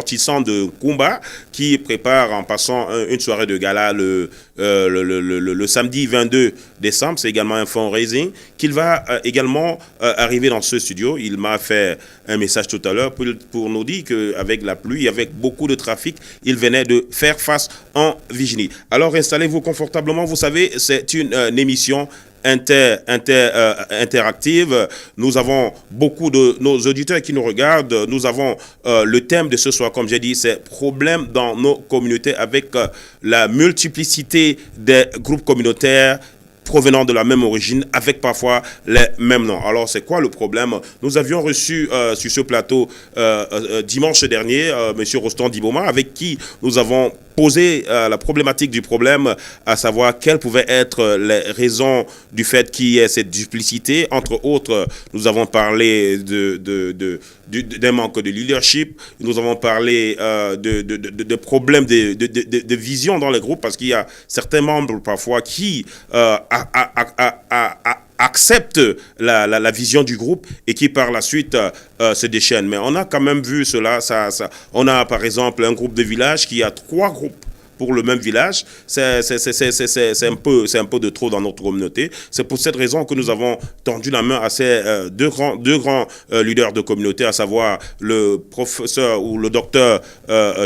ressortissants de Kumba qui préparent en passant une soirée de gala le samedi 22 décembre. C'est également un fundraising qu'il va également arriver dans ce studio. Il m'a fait un message tout à l'heure pour nous dire qu'avec la pluie, avec beaucoup de trafic, il venait de faire face en Virginie. Alors installez-vous confortablement. Vous savez, c'est une émission interactive. Nous avons beaucoup de nos auditeurs qui nous regardent. Nous avons le thème de ce soir, comme j'ai dit, c'est problèmes dans nos communautés avec la multiplicité des groupes communautaires provenant de la même origine, avec parfois les mêmes noms. Alors, c'est quoi le problème? Nous avions reçu sur ce plateau dimanche dernier M. Rostand Diboma, avec qui nous avons posé la problématique du problème, à savoir quelles pouvaient être les raisons du fait qu'il y ait cette duplicité. Entre autres, nous avons parlé d'un manque de leadership, nous avons parlé de problèmes de vision dans les groupes, parce qu'il y a certains membres parfois qui acceptent la vision du groupe et qui par la suite se déchaînent. Mais on a quand même vu cela. On a par exemple un groupe de village qui a 3 groupes pour le même village. C'est un peu de trop dans notre communauté. C'est pour cette raison que nous avons tendu la main à ces deux grands leaders de communauté, à savoir le professeur ou le docteur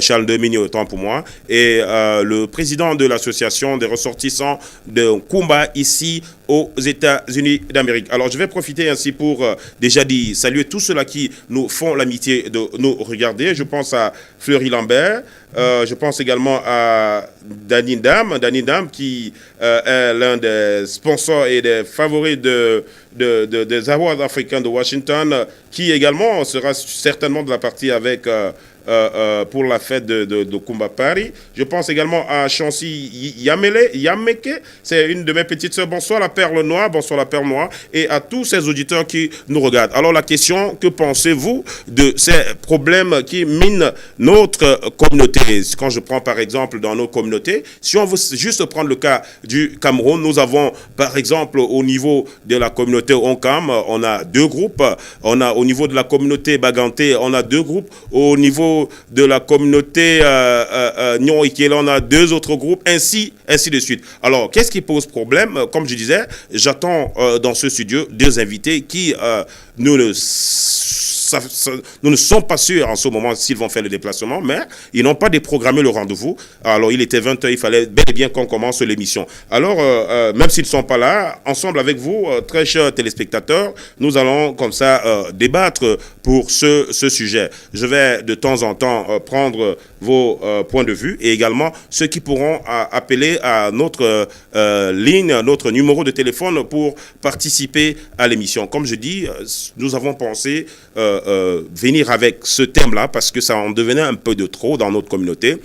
Charles Domini, autant pour moi, et le président de l'association des ressortissants de Kumba ici aux États-Unis d'Amérique. Alors, je vais profiter ainsi pour déjà dire saluer tous ceux-là qui nous font l'amitié de nous regarder. Je pense à Fleury Lambert, je pense également à Danny Dam qui est l'un des sponsors et des favoris des Awards africains de Washington, qui également sera certainement de la partie avec pour la fête de Kumba Paris. Je pense également à Chancy Yameke, c'est une de mes petites sœurs. Bonsoir la perle noire, et à tous ces auditeurs qui nous regardent. Alors la question, que pensez-vous de ces problèmes qui minent notre communauté? Quand je prends par exemple dans nos communautés, si on veut juste prendre le cas du Cameroun, nous avons par exemple au niveau de la communauté Onkam, on a 2 groupes. On a au niveau de la communauté Baganté, on a 2 groupes. Au niveau de la communauté Nyon Ikela, on a 2 autres groupes, ainsi de suite. Alors, qu'est-ce qui pose problème? Comme je disais, j'attends dans ce studio 2 invités qui nous ne sommes pas sûrs en ce moment s'ils vont faire le déplacement, mais ils n'ont pas déprogrammé le rendez-vous. Alors, il était 20h, il fallait bel et bien qu'on commence l'émission. Alors, même s'ils ne sont pas là, ensemble avec vous, très chers téléspectateurs, nous allons comme ça débattre pour ce sujet. Je vais de temps en temps prendre vos points de vue et également ceux qui pourront appeler à notre ligne, notre numéro de téléphone pour participer à l'émission. Comme je dis, nous avons pensé venir avec ce thème-là parce que ça en devenait un peu de trop dans notre communauté.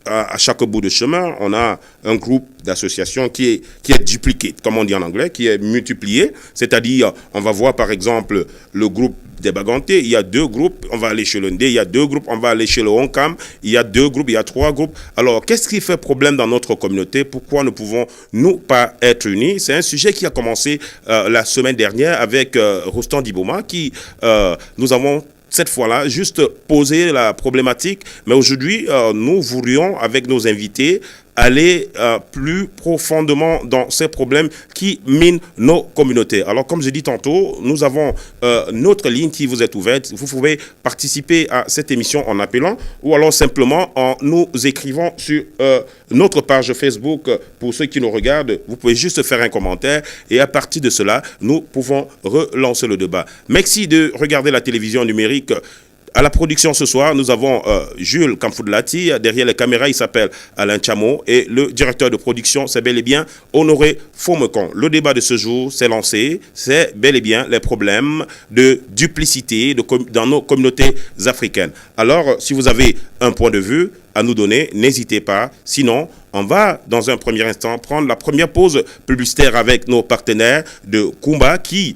À chaque bout de chemin, on a un groupe d'associations qui est dupliqué, comme on dit en anglais, qui est multiplié. C'est-à-dire, on va voir par exemple le groupe des Bagantés, il y a 2 groupes, on va aller chez le Ndé, il y a 2 groupes, on va aller chez le Onkam, il y a 2 groupes, il y a 3 groupes. Alors, qu'est-ce qui fait problème dans notre communauté? Pourquoi ne pouvons-nous pas être unis? C'est un sujet qui a commencé la semaine dernière avec Rostand Diboma, qui nous avons cette fois-là juste posé la problématique, mais aujourd'hui, nous voulions, avec nos invités, aller plus profondément dans ces problèmes qui minent nos communautés. Alors, comme je dis tantôt, nous avons notre ligne qui vous est ouverte. Vous pouvez participer à cette émission en appelant ou alors simplement en nous écrivant sur notre page Facebook. Pour ceux qui nous regardent, vous pouvez juste faire un commentaire et à partir de cela, nous pouvons relancer le débat. Merci de regarder la télévision numérique. À la production ce soir, nous avons Jules Kamfoudlati. Derrière les caméras, il s'appelle Alain Chamo. Et le directeur de production, c'est bel et bien Honoré Fomekon. Le débat de ce jour s'est lancé. C'est bel et bien les problèmes de duplicité dans nos communautés africaines. Alors, si vous avez un point de vue à nous donner, n'hésitez pas. Sinon, on va, dans un premier instant, prendre la première pause publicitaire avec nos partenaires de Kumba qui,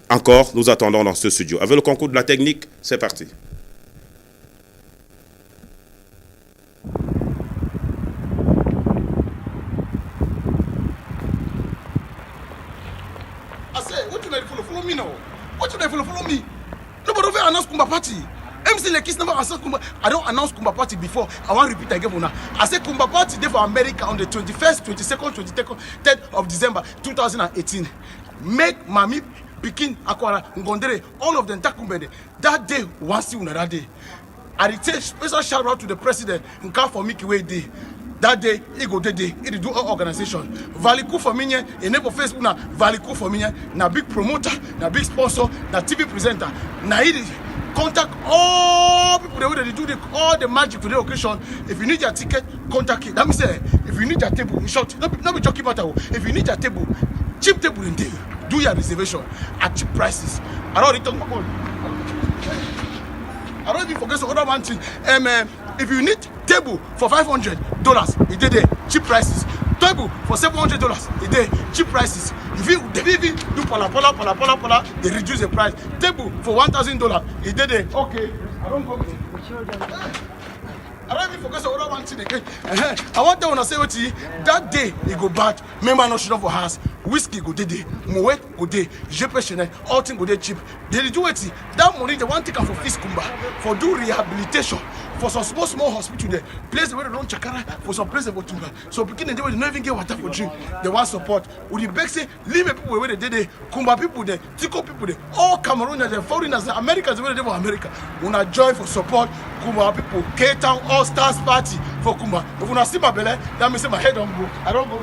encore, nous attendons dans ce studio. Avec le concours de la technique, c'est parti. Follow me. Nobody will announce Kumba party. MC Lekis never announced Kumba. I don't announce Kumba Party before. I want to repeat again now. I said Kumba Party day for America on the 21st, 22nd, 23rd, 3rd of December 2018. Make Mami, Pikin, Akwara, Ngondere, all of them Takumbede. That day, one see that day. I take special shout out to the president in Car for Mickey Way Day. That day, he go day, he do our organization. Valiku for me, a neighbor Facebook na Valiku for me, na big promoter, na big sponsor, na TV presenter, na he contact all people they do all the magic for the occasion. If you need your ticket, contact it. That means if you need your table, in short, not be talking about if you need your table, cheap table in there, do your reservation at cheap prices. I already talk about. I don't even forget some other one thing. If you need table for $500, it did cheap prices. Table for $700, it did cheap prices. If you they even do pola, they reduce the price. Table for $1,000, it did okay. I don't go. I don't even forget some other one thing again. I want them to say what that day it go bad. Member not should for house. Whiskey go day, Moet go day, Jepe Chanel, all things go day cheap. They do it. That money they want to take for Fis Kumba, for do rehabilitation, for some small hospital there, place where they don't chakara, for some place they go to. So beginning they don't even get water for drink. They want support. Would the beg say, leave people where they did Kumba people there, Tico people there, all Cameroonians, foreigners, Americans where they for America. Wanna join for support Kumba people, K-Town All Stars Party for Kumba. If you see my belly, that means my head don't go. I don't go.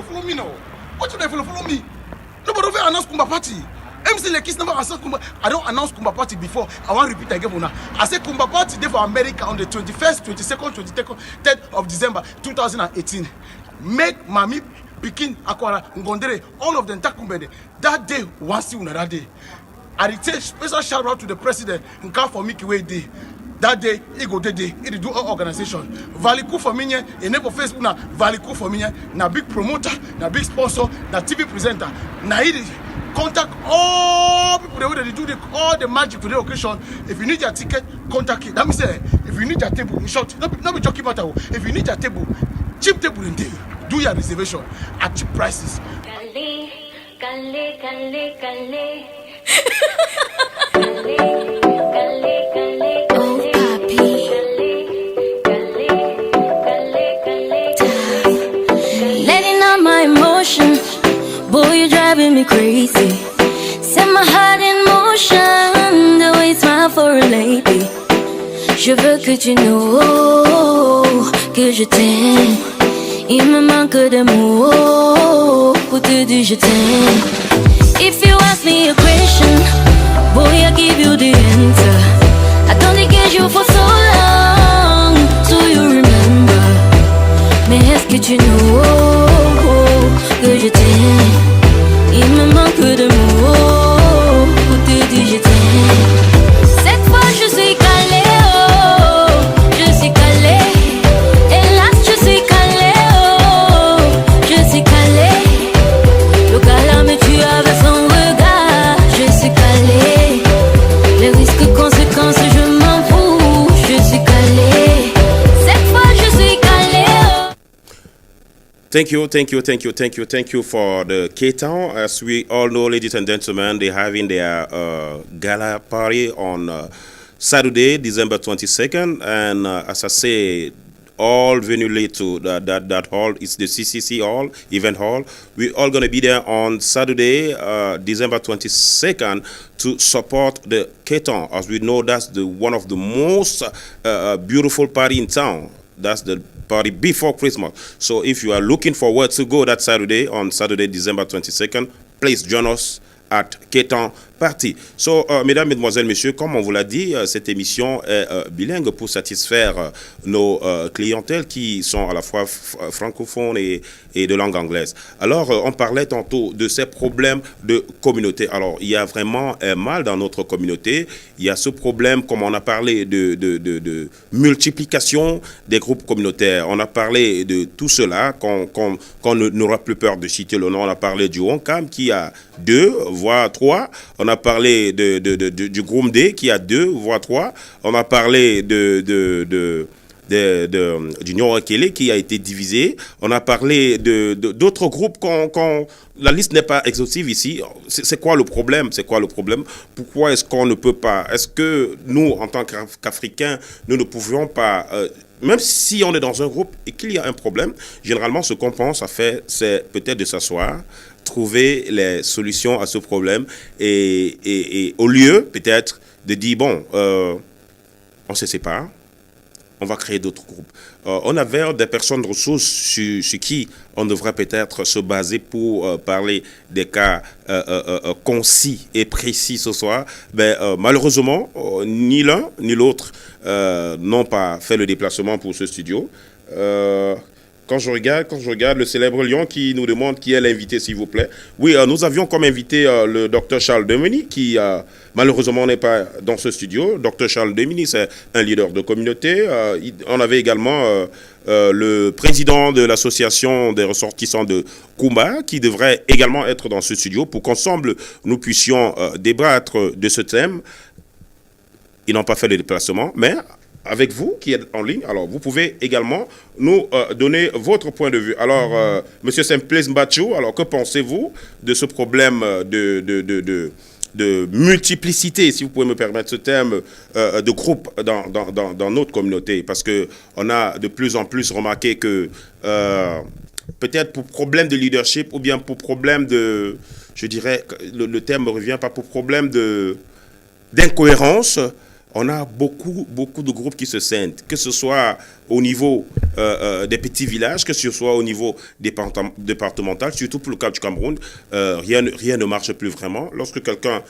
Follow me now. What you follow me? Nobody will announce Kumba Party. MC Lekis never announced Kumba. I don't announce Kumba Party before. I want to repeat again now. I said Kumba Party day for America on the 21st, 22nd, 23rd, 3rd of December 2018. Make Mami, Pikin, Akwara, Ngondere, all of them Takumbede. That day, one see that day. I take special shout out to the president in Car for Mickey Way Day. That day, he go day, he do our organization. Valiku for me, a neighbor Facebook na Valiku for me, na big promoter, na big sponsor, na TV presenter, na he contact all people they do all the magic for the occasion. If you need your ticket, contact it. That means if you need your table, in short, not be talking about if you need your table, cheap table in there, do your reservation at cheap prices. Boy, you're driving me crazy. Set my heart in motion, the way you smile for a lady. Je veux que tu know que je t'aime. Il me manque de mots pour te dire je t'aime. If you ask me a question, boy, I give you the answer. I don't engage you for so long, so you remember. Mais est-ce que tu know que je t'aime? Il me manque de mots pour te dire je t'aime. Cette fois je suis calée, oh, je suis calée. Hélas je suis calée, oh, je suis calée. Le gars là me tue avec son regard. Je suis calée. Les risques, conséquences, je m'en fous. Je suis calée. Cette fois je suis calée, oh. Thank you for the K-Town. As we all know, ladies and gentlemen, they're having their gala party on Saturday, December 22nd. And as I say, all venue late to that hall. It's the CCC hall, event hall. We're all going to be there on Saturday, December 22nd, to support the K-Town. As we know, that's one of the most beautiful party in town. That's the party before Christmas. So if you are looking forward to go that Saturday, on Saturday, December 22nd, please join us at K-Town Party. So, mesdames, mesdemoiselles, messieurs, comme on vous l'a dit, cette émission est bilingue pour satisfaire nos clientèles qui sont à la fois francophones et de langue anglaise. Alors, on parlait tantôt de ces problèmes de communauté. Alors, il y a vraiment un mal dans notre communauté. Il y a ce problème, comme on a parlé, de multiplication des groupes communautaires. On a parlé de tout cela, qu'on n'aura plus peur de citer le nom. On a parlé du Honkam qui a 2, voire 3. On a parlé du Groom Day qui a 2, voire 3. On a parlé des du Nioro-Akele qui a été divisé. On a parlé d'autres groupes la liste n'est pas exhaustive ici. C'est quoi le problème? Pourquoi est-ce qu'on ne peut pas? Est-ce que nous, en tant qu'Africains, nous ne pouvions pas... même si on est dans un groupe et qu'il y a un problème, généralement, ce qu'on pense à faire, c'est peut-être de s'asseoir, trouver les solutions à ce problème et au lieu, peut-être, de dire, bon, on se sépare, on va créer d'autres groupes. On avait des personnes ressources sur qui on devrait peut-être se baser pour parler des cas concis et précis ce soir. Mais malheureusement, ni l'un ni l'autre n'ont pas fait le déplacement pour ce studio. Quand je regarde le célèbre Lion qui nous demande qui est l'invité, s'il vous plaît. Oui, nous avions comme invité le docteur Charles Demeny, qui malheureusement n'est pas dans ce studio. Docteur Charles Demeny, c'est un leader de communauté. On avait également le président de l'association des ressortissants de Kumba, qui devrait également être dans ce studio pour qu'ensemble nous puissions débattre de ce thème. Ils n'ont pas fait le déplacement, mais... avec vous qui êtes en ligne, alors vous pouvez également nous donner votre point de vue. Alors, Monsieur Simplice Mbachou, alors que pensez-vous de ce problème de multiplicité, si vous pouvez me permettre ce terme, de groupe dans notre communauté? Parce qu'on a de plus en plus remarqué que peut-être pour problème de leadership ou bien pour problème de, je dirais, le terme me revient pas, pour problème d'incohérence, on a beaucoup de groupes qui se scindent, que ce soit au niveau des petits villages, que ce soit au niveau départemental, surtout pour le cas du Cameroun, rien ne marche plus vraiment. Lorsque quelqu'un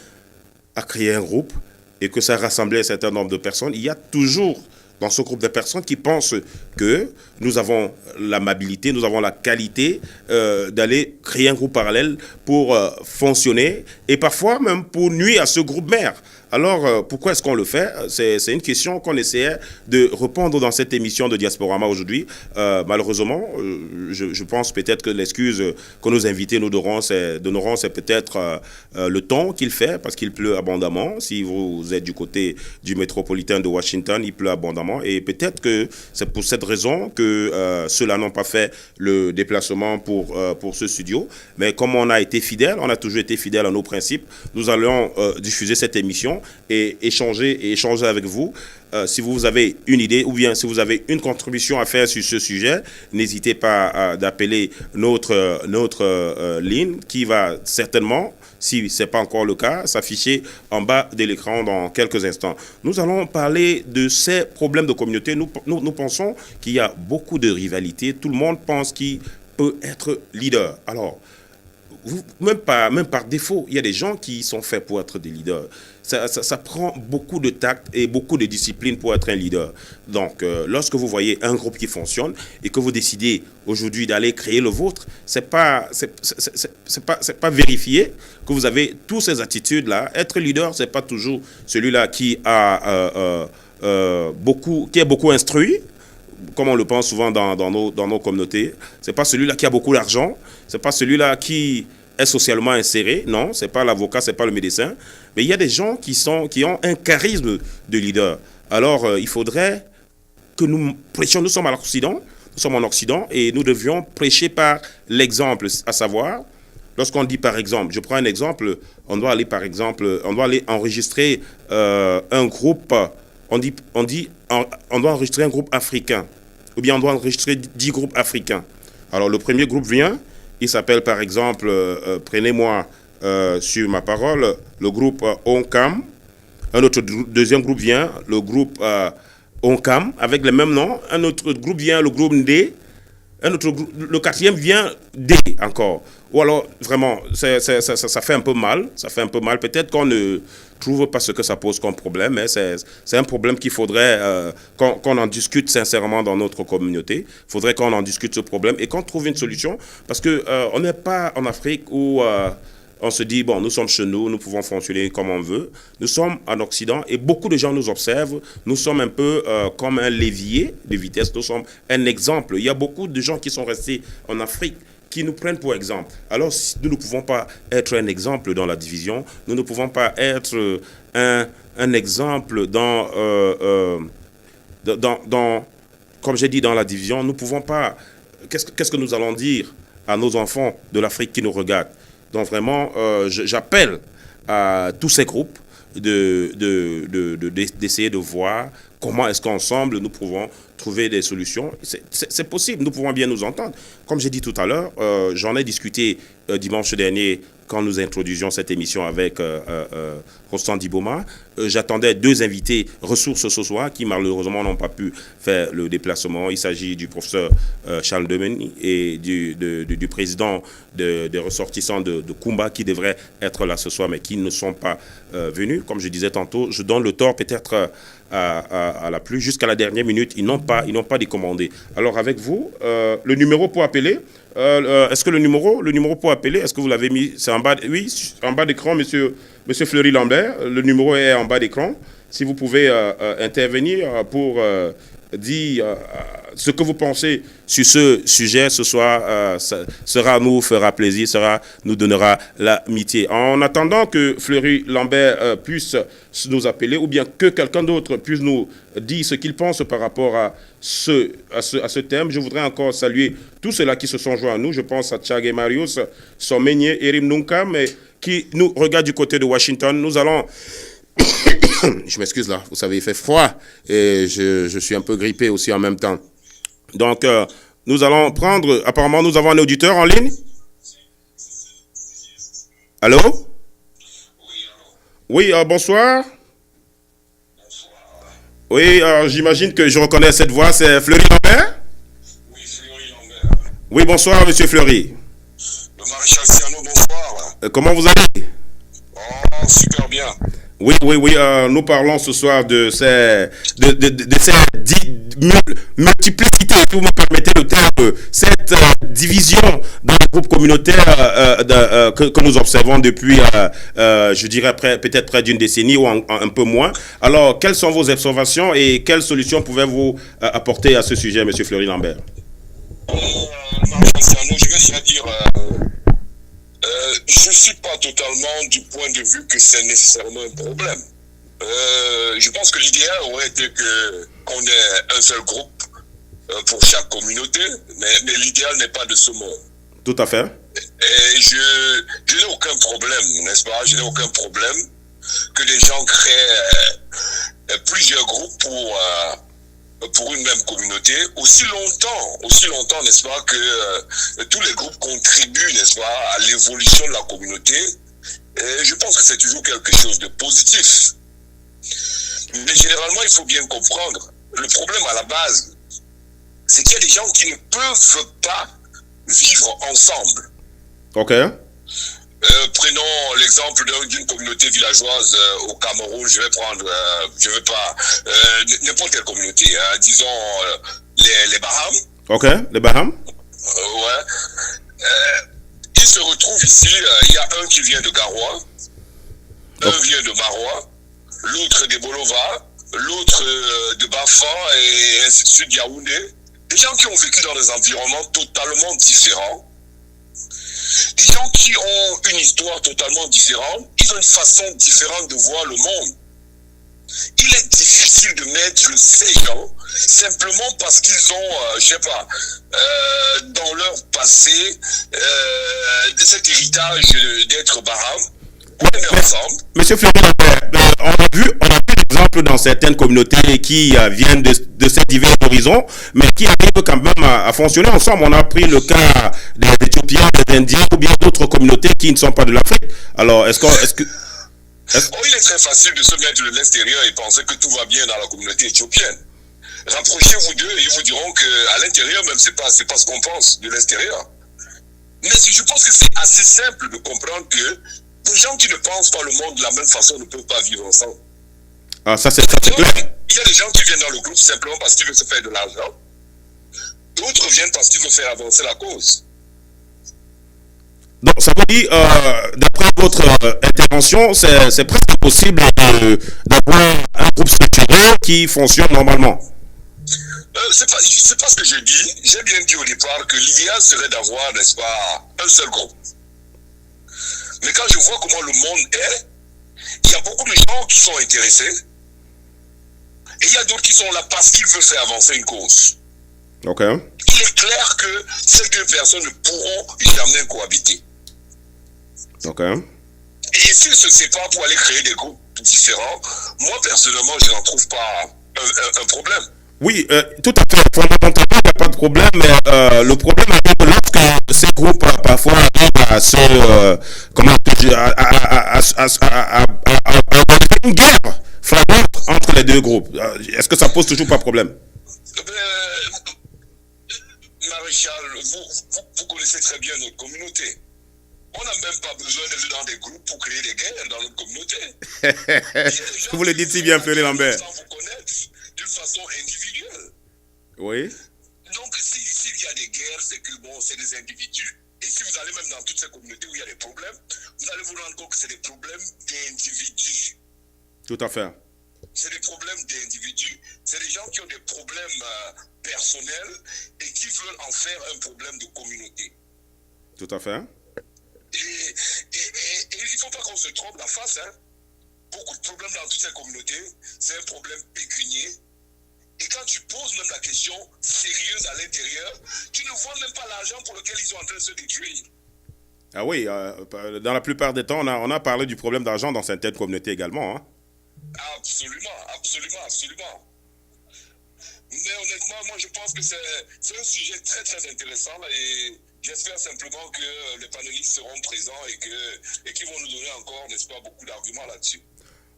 a créé un groupe et que ça rassemblait un certain nombre de personnes, il y a toujours dans ce groupe de personnes qui pensent que nous avons l'amabilité, nous avons la qualité d'aller créer un groupe parallèle pour fonctionner et parfois même pour nuire à ce groupe mère. Alors, pourquoi est-ce qu'on le fait? C'est une question qu'on essayait de répondre dans cette émission de Diasporama aujourd'hui. Malheureusement, je pense peut-être que l'excuse que nos invités nous donneront, c'est peut-être le temps qu'il fait, parce qu'il pleut abondamment. Si vous êtes du côté du métropolitain de Washington, il pleut abondamment. Et peut-être que c'est pour cette raison que ceux-là n'ont pas fait le déplacement pour ce studio. Mais comme on a été fidèles, on a toujours été fidèles à nos principes, nous allons diffuser cette émission et échanger avec vous. Si vous avez une idée ou bien si vous avez une contribution à faire sur ce sujet, n'hésitez pas d'appeler notre ligne qui va certainement, si ce n'est pas encore le cas, s'afficher en bas de l'écran dans quelques instants. Nous allons parler de ces problèmes de communauté. Nous pensons qu'il y a beaucoup de rivalité. Tout le monde pense qu'il peut être leader. Alors, même par défaut, il y a des gens qui sont faits pour être des leaders. Ça prend beaucoup de tact et beaucoup de discipline pour être un leader. Donc, lorsque vous voyez un groupe qui fonctionne et que vous décidez aujourd'hui d'aller créer le vôtre, c'est pas vérifié que vous avez toutes ces attitudes-là. Être leader, c'est pas toujours celui-là qui est beaucoup instruit, comme on le pense souvent dans nos communautés. C'est pas celui-là qui a beaucoup d'argent. C'est pas celui-là qui est socialement inséré. Non, c'est pas l'avocat, c'est pas le médecin. Mais il y a des gens qui ont un charisme de leader. Alors, il faudrait que nous prêchions. Nous sommes en Occident et nous devions prêcher par l'exemple. À savoir, lorsqu'on dit par exemple, je prends un exemple, on doit aller enregistrer un groupe. On doit enregistrer un groupe africain, ou bien on doit enregistrer 10 groupes africains. Alors le premier groupe vient, il s'appelle par exemple, prenez-moi sur ma parole, le groupe Onkam. Un autre deuxième groupe vient, le groupe Onkam, avec le même nom. Un autre groupe vient, le groupe Ndé. Le quatrième vient D encore. Ou alors, vraiment, ça fait un peu mal. Ça fait un peu mal. Peut-être qu'on ne trouve pas ce que ça pose comme problème, mais c'est un problème qu'il faudrait qu'on en discute sincèrement dans notre communauté. Il faudrait qu'on en discute ce problème et qu'on trouve une solution. Parce qu'on n'est pas en Afrique où on se dit, bon, nous sommes chez nous, nous pouvons fonctionner comme on veut. Nous sommes en Occident et beaucoup de gens nous observent. Nous sommes un peu comme un levier de vitesse. Nous sommes un exemple. Il y a beaucoup de gens qui sont restés en Afrique qui nous prennent pour exemple. Alors, nous ne pouvons pas être un exemple dans la division. Nous ne pouvons pas être un exemple dans comme j'ai dit dans la division, nous ne pouvons pas... Qu'est-ce que nous allons dire à nos enfants de l'Afrique qui nous regardent? Donc vraiment, j'appelle à tous ces groupes d'essayer de voir comment est-ce qu'ensemble nous pouvons trouver des solutions. C'est possible, nous pouvons bien nous entendre. Comme j'ai dit tout à l'heure, j'en ai discuté dimanche dernier quand nous introduisions cette émission avec Rostand Diboma. J'attendais 2 invités ressources ce soir qui malheureusement n'ont pas pu faire le déplacement. Il s'agit du professeur Charles Demeny et du président des ressortissants de Kumba qui devraient être là ce soir mais qui ne sont pas venus. Comme je disais tantôt, je donne le tort peut-être à la pluie. Jusqu'à la dernière minute, ils n'ont pas décommandé. Alors avec vous, le numéro pour appeler, est-ce que le numéro pour appeler, est-ce que vous l'avez mis? C'est en bas, oui, en bas d'écran, monsieur Fleury Lambert. Le numéro est en bas d'écran. Si vous pouvez intervenir pour dire ce que vous pensez sur ce sujet ce soir, nous fera plaisir, nous donnera l'amitié. En attendant que Fleury Lambert puisse nous appeler ou bien que quelqu'un d'autre puisse nous dire ce qu'il pense par rapport à ce thème, je voudrais encore saluer tous ceux-là qui se sont joints à nous. Je pense à Tchagé Marius, Somenyé, Erim Nunca, mais qui nous regardent du côté de Washington. Nous allons... Je m'excuse là, vous savez, il fait froid et je suis un peu grippé aussi en même temps. Donc, nous allons prendre... Apparemment, nous avons un auditeur en ligne. Allô? Oui, bonsoir. Oui, j'imagine que je reconnais cette voix. C'est Fleury Lambert? Oui, Fleury Lambert. Oui, bonsoir, monsieur Fleury. Le maréchal Siano, bonsoir. Comment vous allez? Oh, super bien. Oui, nous parlons ce soir de ces multiplicité, si vous me permettez le terme, cette division dans les groupes communautaires que nous observons depuis, je dirais, peut-être près d'une décennie ou un peu moins. Alors, quelles sont vos observations et quelles solutions pouvez-vous apporter à ce sujet, M. Fleury Lambert? Je vais déjà dire... je ne suis pas totalement du point de vue que c'est nécessairement un problème. Je pense que l'idéal aurait été qu'on ait un seul groupe pour chaque communauté, mais l'idéal n'est pas de ce monde. Tout à fait. Et je n'ai aucun problème, n'est-ce pas? Je n'ai aucun problème que des gens créent plusieurs groupes pour une même communauté, aussi longtemps, n'est-ce pas, que tous les groupes contribuent, n'est-ce pas, à l'évolution de la communauté. Et je pense que c'est toujours quelque chose de positif. Mais généralement, il faut bien comprendre, le problème à la base, c'est qu'il y a des gens qui ne peuvent pas vivre ensemble. Ok. Prenons l'exemple d'une communauté villageoise au Cameroun. Je vais pas n'importe quelle communauté, hein, disons les Bahames. Ok, les Bahames. Ouais. Ils se retrouvent ici. Il y a un qui vient de Garoua, un vient de Marois, l'autre de Bolova, l'autre de Bafan et ainsi de suite, Yaoundé. Des gens qui ont vécu dans des environnements totalement différents. Des gens qui ont une histoire totalement différente, ils ont une façon différente de voir le monde. Il est difficile de mettre ces gens simplement parce qu'ils ont, dans leur passé, cet héritage d'être Baham. On est ensemble. Monsieur Fleury, on a vu l'exemple dans certaines communautés qui viennent de ces divers horizons, mais qui arrivent quand même à fonctionner ensemble. On a pris le cas des Éthiopiens, des Indiens ou bien d'autres communautés qui ne sont pas de l'Afrique. Alors, il est très facile de se mettre de l'extérieur et penser que tout va bien dans la communauté éthiopienne. Rapprochez-vous d'eux et ils vous diront qu'à l'intérieur, même, c'est pas ce qu'on pense de l'extérieur. Mais je pense que c'est assez simple de comprendre que des gens qui ne pensent pas le monde de la même façon ne peuvent pas vivre ensemble. Ah, ça c'est clair. Il y a des gens qui viennent dans le groupe simplement parce qu'ils veulent se faire de l'argent. D'autres viennent parce qu'ils veulent faire avancer la cause. Donc, ça veut dire, d'après votre intervention, c'est presque impossible d'avoir un groupe structuré qui fonctionne normalement. C'est pas ce que je dis. J'ai bien dit au départ que l'idéal serait d'avoir, n'est-ce pas, un seul groupe. Mais quand je vois comment le monde est, il y a beaucoup de gens qui sont intéressés et il y a d'autres qui sont là parce qu'ils veulent faire avancer une cause. Ok. Il est clair que ces deux personnes ne pourront jamais cohabiter. Ok. Et s'ils se séparent pour aller créer des groupes différents, moi personnellement, je n'en trouve pas un problème. Oui, tout à fait. Fondamentalement, il n'y a pas de problème, mais le problème est que lorsque ces groupes parfois arrivent à se, une guerre flagrante entre les deux groupes. Est-ce que ça pose toujours pas de problème? Maréchal, vous connaissez très bien notre communauté. On n'a même pas besoin d'être dans des groupes pour créer des guerres dans notre communauté. Vous le dites si bien, Fleury Lambert. Sans vous connaître d'une façon individuelle. Oui. Donc, s'il y a des guerres, c'est que bon, c'est des individus. Et si vous allez même dans toutes ces communautés où il y a des problèmes, vous allez vous rendre compte que c'est des problèmes d'individus. Tout à fait. C'est des problèmes d'individus. C'est des gens qui ont des problèmes personnels et qui veulent en faire un problème de communauté. Tout à fait. Et il ne faut pas qu'on se trompe la face. Hein. Beaucoup de problèmes dans toutes ces communautés, c'est un problème pécunier. Et quand tu poses même la question sérieuse à l'intérieur, tu ne vois même pas l'argent pour lequel ils sont en train de se détruire. Ah oui, dans la plupart des temps, on a parlé du problème d'argent dans certaines communautés également. Hein. Absolument. Mais honnêtement, moi je pense que c'est un sujet très très intéressant là, et j'espère simplement que les panélistes seront présents et qu'ils vont nous donner encore, n'est-ce pas, beaucoup d'arguments là-dessus.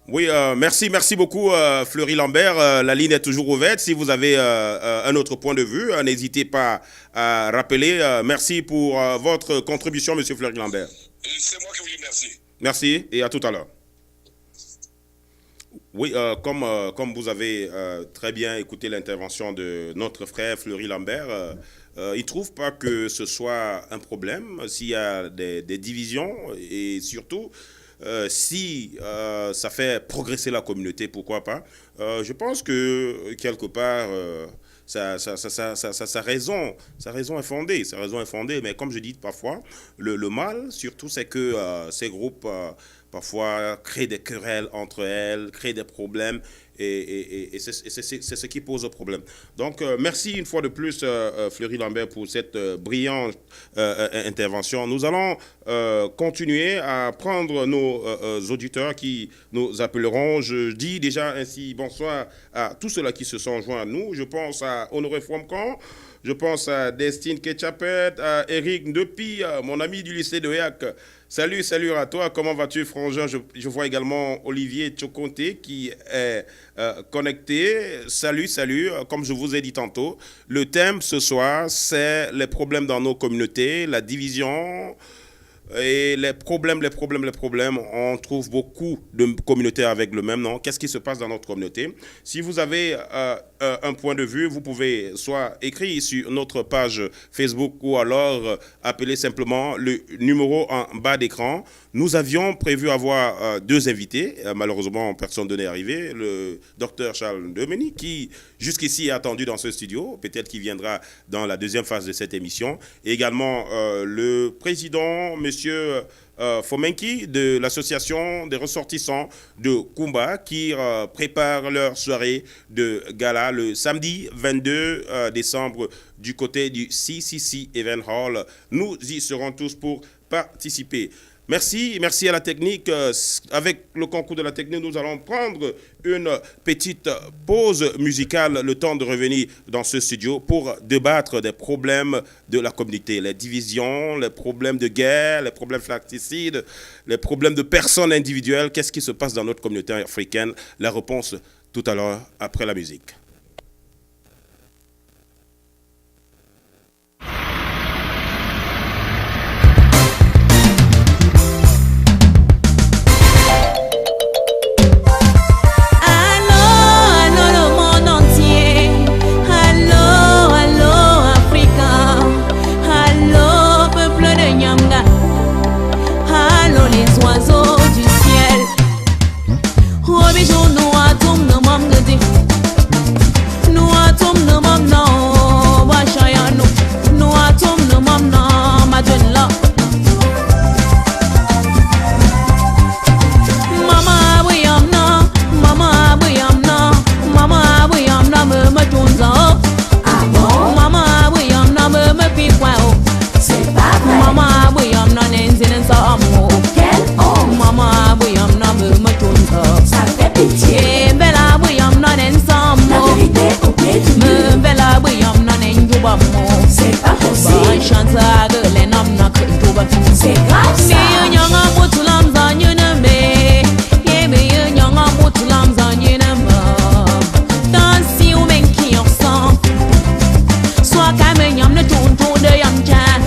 Oui, merci beaucoup Fleury Lambert. La ligne est toujours ouverte. Si vous avez un autre point de vue, n'hésitez pas à rappeler. Merci pour votre contribution, Monsieur Fleury Lambert. C'est moi qui vous dis merci. Merci et à tout à l'heure. Oui, comme vous avez très bien écouté l'intervention de notre frère Fleury Lambert, il ne trouve pas que ce soit un problème s'il y a des divisions et surtout si ça fait progresser la communauté, pourquoi pas. Je pense que quelque part, sa raison est fondée, mais comme je dis parfois, le mal surtout c'est que ces groupes parfois créent des querelles entre elles, créent des problèmes et c'est ce qui pose problème. Donc merci une fois de plus Fleury Lambert pour cette brillante intervention. Nous allons continuer à prendre nos auditeurs qui nous appelleront. Je dis déjà ainsi bonsoir à tous ceux-là qui se sont joints à nous. Je pense à Honoré Fromcon, je pense à Destine Ketchapet, à Eric Ndepi, mon ami du lycée de Yac. Salut à toi, comment vas-tu, frangin? Je vois également Olivier Tchokonté qui est connecté. Salut, comme je vous ai dit tantôt, le thème ce soir, c'est les problèmes dans nos communautés, la division et les problèmes. On trouve beaucoup de communautés avec le même nom. Qu'est-ce qui se passe dans notre communauté? Si vous avez un point de vue, vous pouvez soit écrire sur notre page Facebook ou alors appeler simplement le numéro en bas d'écran. Nous avions prévu avoir deux invités. Malheureusement, personne n'est arrivé. Le docteur Charles Demeny, qui jusqu'ici est attendu dans ce studio. Peut-être qu'il viendra dans la deuxième phase de cette émission. Et également le président, monsieur Fomenki, de l'association des ressortissants de Kumba, qui prépare leur soirée de gala le samedi 22 décembre du côté du CCC Event Hall. Nous y serons tous pour participer. Merci à la technique. Avec le concours de la technique, nous allons prendre une petite pause musicale, le temps de revenir dans ce studio pour débattre des problèmes de la communauté, les divisions, les problèmes de guerre, les problèmes fratricides, les problèmes de personnes individuelles. Qu'est-ce qui se passe dans notre communauté africaine? La réponse tout à l'heure après la musique. Nous ensemble. Quelle honte. Maman, bouillon, non, me tourne. Ça fait pitié. Bella, bouillon, non, ensemble. La vérité au pied du mur. Bella, bouillon, non, enjouba. C'est pas Bon, possible. chante à gueule, non, non, C'est grave ça. me young up with lambs on you know me. Yeah, me young up with lambs on you know me. Dance you make your song. Soit quand même yam ne tourne tourne de yam chan.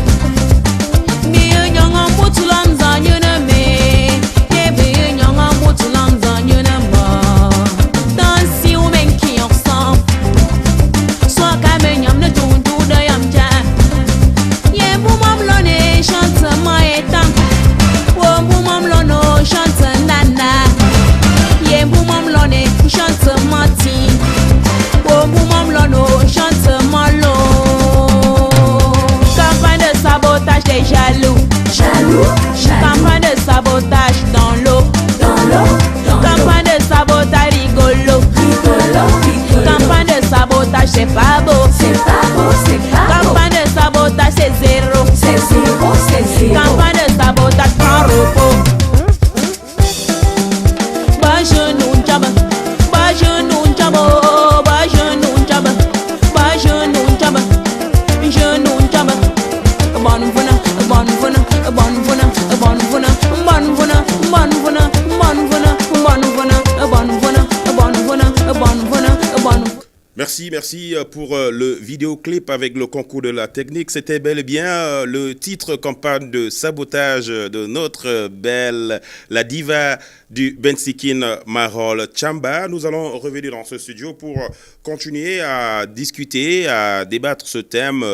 Me young up with lambs on you know me. Yeah, me young up with lambs on you know me. Dance you make your song. Soit quand même yam ne tourne tourne de yam chan. Yeah, boum am lone chante moi étant. Oh, boum am lone chante nana. Yeah, boum am lone chante mati. Oh, boum am lone chante malo. Campagne de sabotage des jaloux. Jaloux, jaloux. Campagne de sabotage dans l'eau. Dans l'eau, dans l'eau. Campagne de sabotage rigolo. Rigolo, rigolo. Campagne de sabotage c'est pas beau. C'est pas beau, c'est pas beau. Campagne de sabotage c'est zéro. C'est zéro, c'est zéro. Campagne de sabotage prend repos. Bas genou jab, bas genou jab, bas genou jab, bas genou jab, genou jab. Bon vuna, bon vuna, bon vuna, bon vuna, bon vuna, bon vuna, bon vuna, bon vuna, bon vuna, bon vuna, bon vuna, bon. Merci pour le vidéoclip avec le concours de la technique. C'était bel et bien le titre campagne de sabotage de notre belle, la diva du Bensikin Marol Chamba. Nous allons revenir dans ce studio pour continuer à discuter, à débattre ce thème,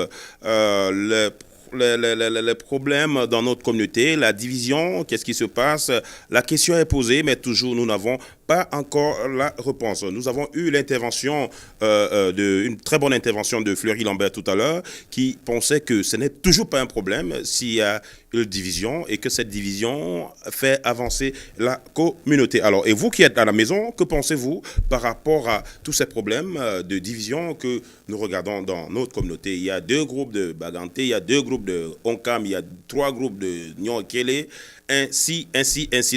les problèmes dans notre communauté, la division, qu'est-ce qui se passe. La question est posée, mais toujours nous n'avons pas encore la réponse. Nous avons eu l'intervention, une très bonne intervention de Fleury Lambert tout à l'heure, qui pensait que ce n'est toujours pas un problème s'il y a une division et que cette division fait avancer la communauté. Alors, et vous qui êtes à la maison, que pensez-vous par rapport à tous ces problèmes de division que nous regardons dans notre communauté? Il y a 2 groupes de Baganté, il y a 2 groupes de Onkam, il y a 3 groupes de Nyon-Kele, ainsi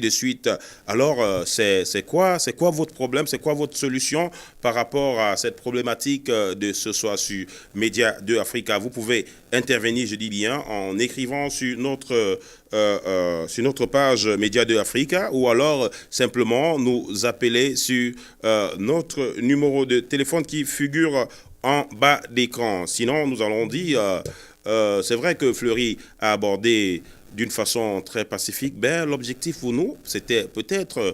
de suite. Alors, c'est quoi votre problème? C'est quoi votre solution par rapport à cette problématique de ce soir sur Média 2 Africa? Vous pouvez intervenir, je dis bien, en écrivant sur notre page Média 2 Africa ou alors simplement nous appeler sur notre numéro de téléphone qui figure en bas d'écran. Sinon, nous allons dire, c'est vrai que Fleury a abordé d'une façon très pacifique, l'objectif pour nous, c'était peut-être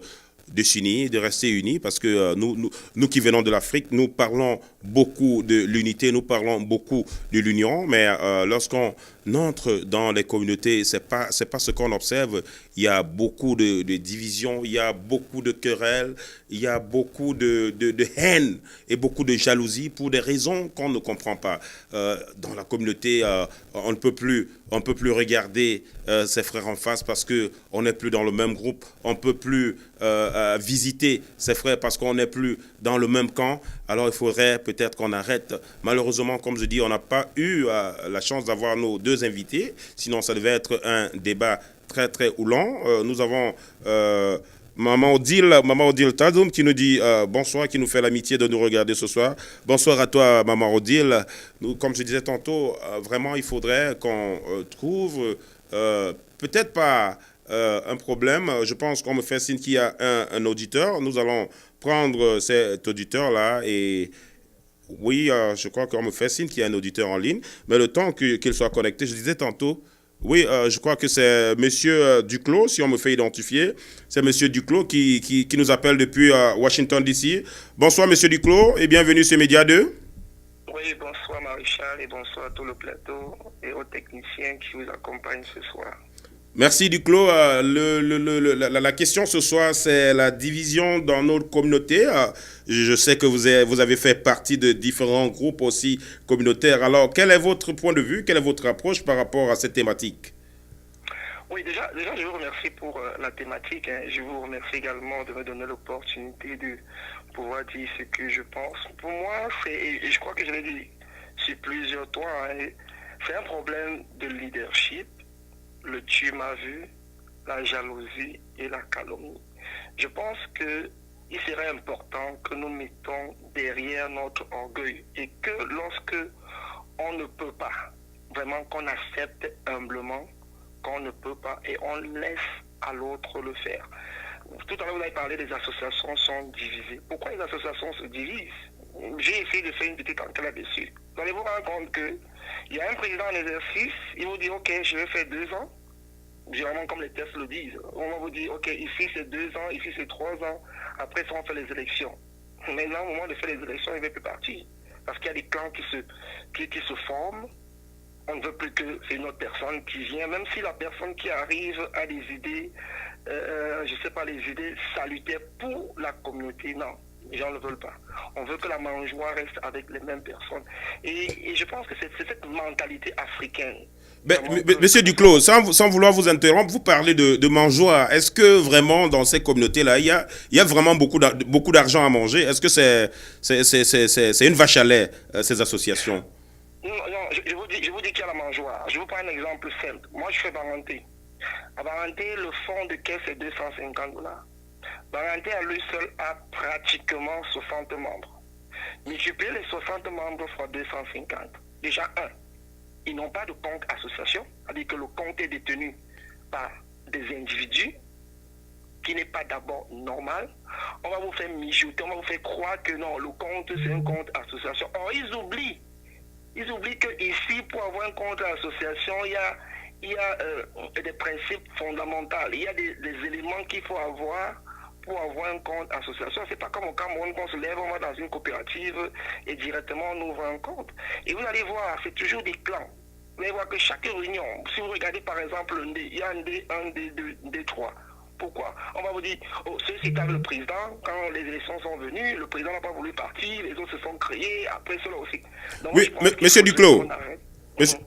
de s'unir, de rester unis, parce que nous qui venons de l'Afrique, nous parlons beaucoup de l'unité, nous parlons beaucoup de l'union, mais lorsqu'on entre dans les communautés, c'est pas ce qu'on observe. Il y a beaucoup de divisions, il y a beaucoup de querelles, il y a beaucoup de haine et beaucoup de jalousie pour des raisons qu'on ne comprend pas. Dans la communauté, on ne peut plus regarder ses frères en face parce qu'on n'est plus dans le même groupe, on ne peut plus visiter ses frères parce qu'on n'est plus dans le même camp. Alors il faudrait peut-être qu'on arrête. Malheureusement, comme je dis, on n'a pas eu la chance d'avoir nos 2 invités, sinon ça devait être un débat très très oulant. Nous avons Maman Odile Tadoum qui nous dit bonsoir, qui nous fait l'amitié de nous regarder ce soir. Bonsoir à toi, Maman Odile. Nous, comme je disais tantôt, vraiment il faudrait qu'on trouve peut-être pas un problème. Je pense qu'on me fait signe qu'il y a un auditeur. Nous allons prendre cet auditeur-là et oui, je crois qu'on me fait signe qu'il y a un auditeur en ligne. Mais le temps qu'il soit connecté, je disais tantôt, oui, je crois que c'est Monsieur Duclos, si on me fait identifier. C'est Monsieur Duclos qui nous appelle depuis Washington, D.C. Bonsoir, Monsieur Duclos, et bienvenue sur Média 2. Oui, bonsoir Maréchal et bonsoir à tout le plateau et aux techniciens qui vous accompagnent ce soir. Merci Duclos. La question ce soir, c'est la division dans notre communauté. Je sais que vous avez fait partie de différents groupes aussi communautaires. Alors, quel est votre point de vue, quelle est votre approche par rapport à cette thématique? Oui, déjà je vous remercie pour la thématique. Je vous remercie également de me donner l'opportunité de pouvoir dire ce que je pense. Pour moi, et je crois que je l'ai dit sur plusieurs toits, c'est un problème de leadership. Le tu m'as vu, la jalousie et la calomnie. Je pense que il serait important que nous mettons derrière notre orgueil et que lorsque on ne peut pas, vraiment qu'on accepte humblement qu'on ne peut pas et on laisse à l'autre le faire. Tout à l'heure, vous avez parlé des associations sont divisées. Pourquoi les associations se divisent? J'ai essayé de faire une petite enquête là-dessus. Vous allez vous rendre compte qu'il y a un président en exercice, il vous dit, OK, je vais faire 2 ans. Généralement, comme les tests le disent. On va vous dire, OK, ici c'est 2 ans, ici c'est 3 ans. Après ça, on fait les élections. Maintenant, au moment de faire les élections, il ne veut plus partir. Parce qu'il y a des clans qui se forment. On ne veut plus que c'est une autre personne qui vient, même si la personne qui arrive a des idées, je ne sais pas, les idées salutaires pour la communauté. Non, les gens ne veulent pas. On veut que la mangeoire reste avec les mêmes personnes. Et je pense que c'est cette mentalité africaine. Monsieur Duclos, sans vouloir vous interrompre, vous parlez de mangeoire. Est-ce que vraiment dans ces communautés-là, il y a vraiment beaucoup d'argent à manger? Est-ce que c'est une vache à lait, ces associations? Non, je vous dis qu'il y a la mangeoire. Je vous prends un exemple simple. Moi, je fais Baranté. À Baranté, le fonds de caisse est $250. Baranté à lui seul a pratiquement 60 membres. Multiplier les 60 membres fois 250. Déjà, ils n'ont pas de compte association, c'est-à-dire que le compte est détenu par des individus qui n'est pas d'abord normal. On va vous faire mijoter, on va vous faire croire que non, le compte c'est un compte association. Or, ils oublient que ici, pour avoir un compte association, il y a des principes fondamentaux. Il y a des éléments qu'il faut avoir pour avoir un compte association. C'est pas comme au Cameroun qu'on se lève, on va dans une coopérative et directement on ouvre un compte. Et vous allez voir, c'est toujours des clans. Vous allez voir que chaque réunion, si vous regardez par exemple le D, il y a un D, 2, D, 3. Pourquoi? On va vous dire, ceci avec le président, quand les élections sont venues, le président n'a pas voulu partir, les autres se sont créés, après cela aussi. Donc, oui, monsieur Duclos.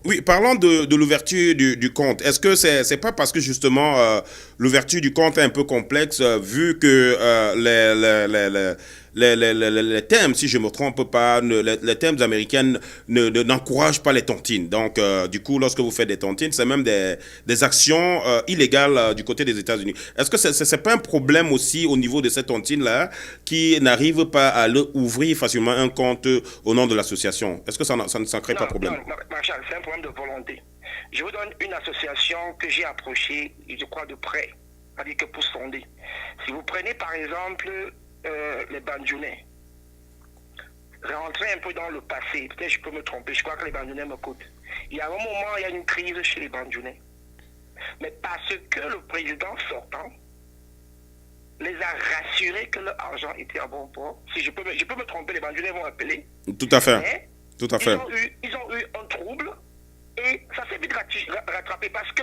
Oui, parlant de l'ouverture du compte, est-ce que c'est pas parce que justement l'ouverture du compte est un peu complexe vu que les thèmes, si je ne me trompe pas, les thèmes américains n'encouragent pas les tontines. Donc, du coup, lorsque vous faites des tontines, c'est même des actions illégales du côté des États-Unis. Est-ce que c'est pas un problème aussi au niveau de ces tontines-là qui n'arrivent pas à ouvrir facilement un compte au nom de l'association? Est-ce que ça ne crée pas de problème? Non, Marshall, c'est un problème de volonté. Je vous donne une association que j'ai approchée, je crois, de près, c'est-à-dire que pour sonder. Si vous prenez par exemple les Bandjounais, rentrez un peu dans le passé, peut-être je peux me tromper, je crois que les Bandjounais me coûtent. Il y a un moment, il y a une crise chez les Bandjounais. Mais parce que le président sortant les a rassurés que leur argent était à bon port. Si je peux me tromper, les Bandjounais vont appeler. Tout à fait. Mais tout à fait. Ils ont eu un trouble et ça s'est vite rattrapé parce que,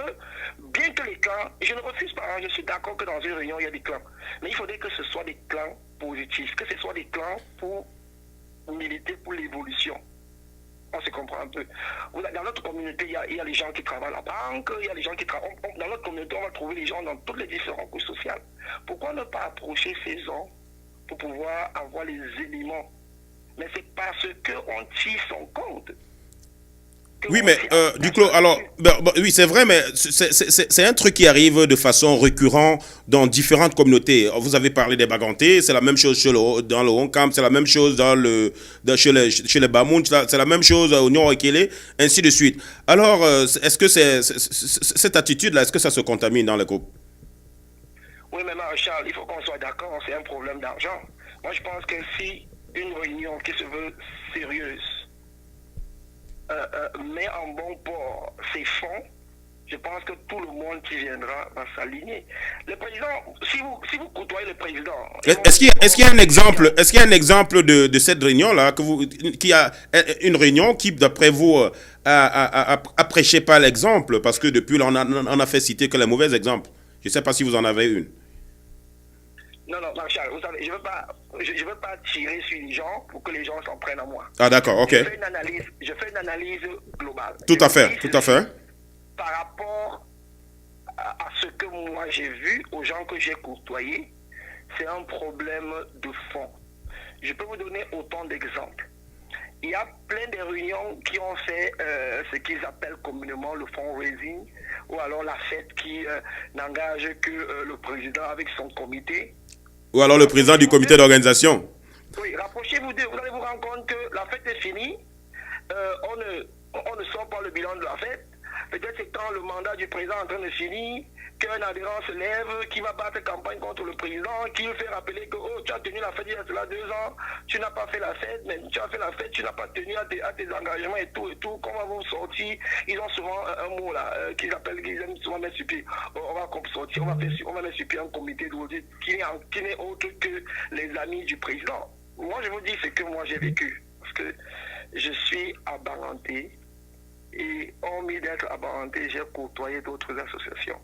bien que les clans, je ne refuse pas, je suis d'accord que dans une réunion il y a des clans, mais il faudrait que ce soit des clans positifs, que ce soit des clans pour militer pour l'évolution. On se comprend un peu. Dans notre communauté, il y a les gens qui travaillent à la banque, il y a les gens qui travaillent. Dans notre communauté, on va trouver les gens dans toutes les différentes couches sociales. Pourquoi ne pas approcher ces gens pour pouvoir avoir les éléments? Mais c'est parce qu'on tire son compte. Oui, mais Duclos, alors, oui, c'est vrai, mais c'est un truc qui arrive de façon récurrente dans différentes communautés. Vous avez parlé des Bagantés, c'est la même chose dans le Honkam, c'est la même chose chez les Bamoun, c'est la même chose au Nord-Ekele, ainsi de suite. Alors, est-ce que cette attitude-là, est-ce que ça se contamine dans les groupes? Oui, mais Charles, il faut qu'on soit d'accord, c'est un problème d'argent. Moi, je pense que si une réunion qui se veut sérieuse met en bon port ses fonds, je pense que tout le monde qui viendra va s'aligner. Le président, si vous côtoyez le président... Est-ce qu'il y a un exemple de cette réunion-là, qui a une réunion qui, d'après vous, a prêché par l'exemple? Parce que depuis, on a fait citer que les mauvais exemples. Je ne sais pas si vous en avez une. Non, Marshall, vous savez, je ne veux pas tirer sur les gens pour que les gens s'en prennent à moi. Ah, d'accord, ok. Je fais une analyse globale. Tout à fait. Par rapport à ce que moi j'ai vu, aux gens que j'ai côtoyés, c'est un problème de fond. Je peux vous donner autant d'exemples. Il y a plein de réunions qui ont fait ce qu'ils appellent communément le fundraising, ou alors la fête qui n'engage que le président avec son comité. Ou alors le président du comité d'organisation. Oui, rapprochez-vous d'eux, vous allez vous rendre compte que la fête est finie, on ne sort pas le bilan de la fête. Peut-être c'est quand le mandat du président est en train de finir, qu'un adhérent se lève, qui va battre campagne contre le président, qui lui fait rappeler que oh, tu as tenu la fête il y a cela 2 ans, tu n'as pas fait la fête, mais tu as fait la fête, tu n'as pas tenu à tes engagements et tout. Comment vont sortir? Ils ont souvent un mot là, qu'ils aiment souvent mettre sur pied. On va sortir, on va mettre sur pied un comité d'audit qui n'est autre que les amis du président. Moi je vous dis ce que moi j'ai vécu, parce que je suis à Baranté. Et hormis d'être apparenté, j'ai côtoyé d'autres associations.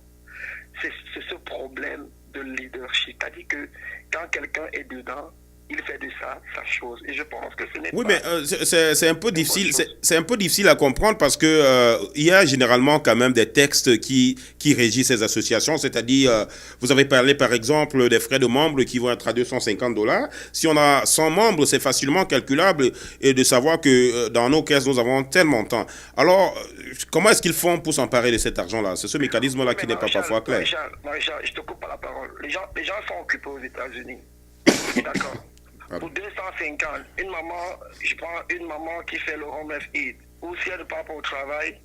C'est ce problème de leadership. C'est-à-dire que quand quelqu'un est dedans, il fait de ça sa chose. Et je pense que ce n'est Oui, pas... mais c'est un peu difficile. C'est un peu difficile à comprendre parce que il y a généralement quand même des textes qui régissent ces associations. C'est-à-dire, vous avez parlé par exemple des frais de membres qui vont être à $250. Si on a 100 membres, c'est facilement calculable et de savoir que dans nos caisses, nous avons tellement de temps. Alors, comment est-ce qu'ils font pour s'emparer de cet argent-là? C'est ce mécanisme-là qui n'est pas parfois clair. Maréchal, je te coupe pas la parole. Les gens sont occupés aux États-Unis. D'accord. Pour 250, une maman, je prends une maman qui fait le home aid, ou si elle ne part pas au travail,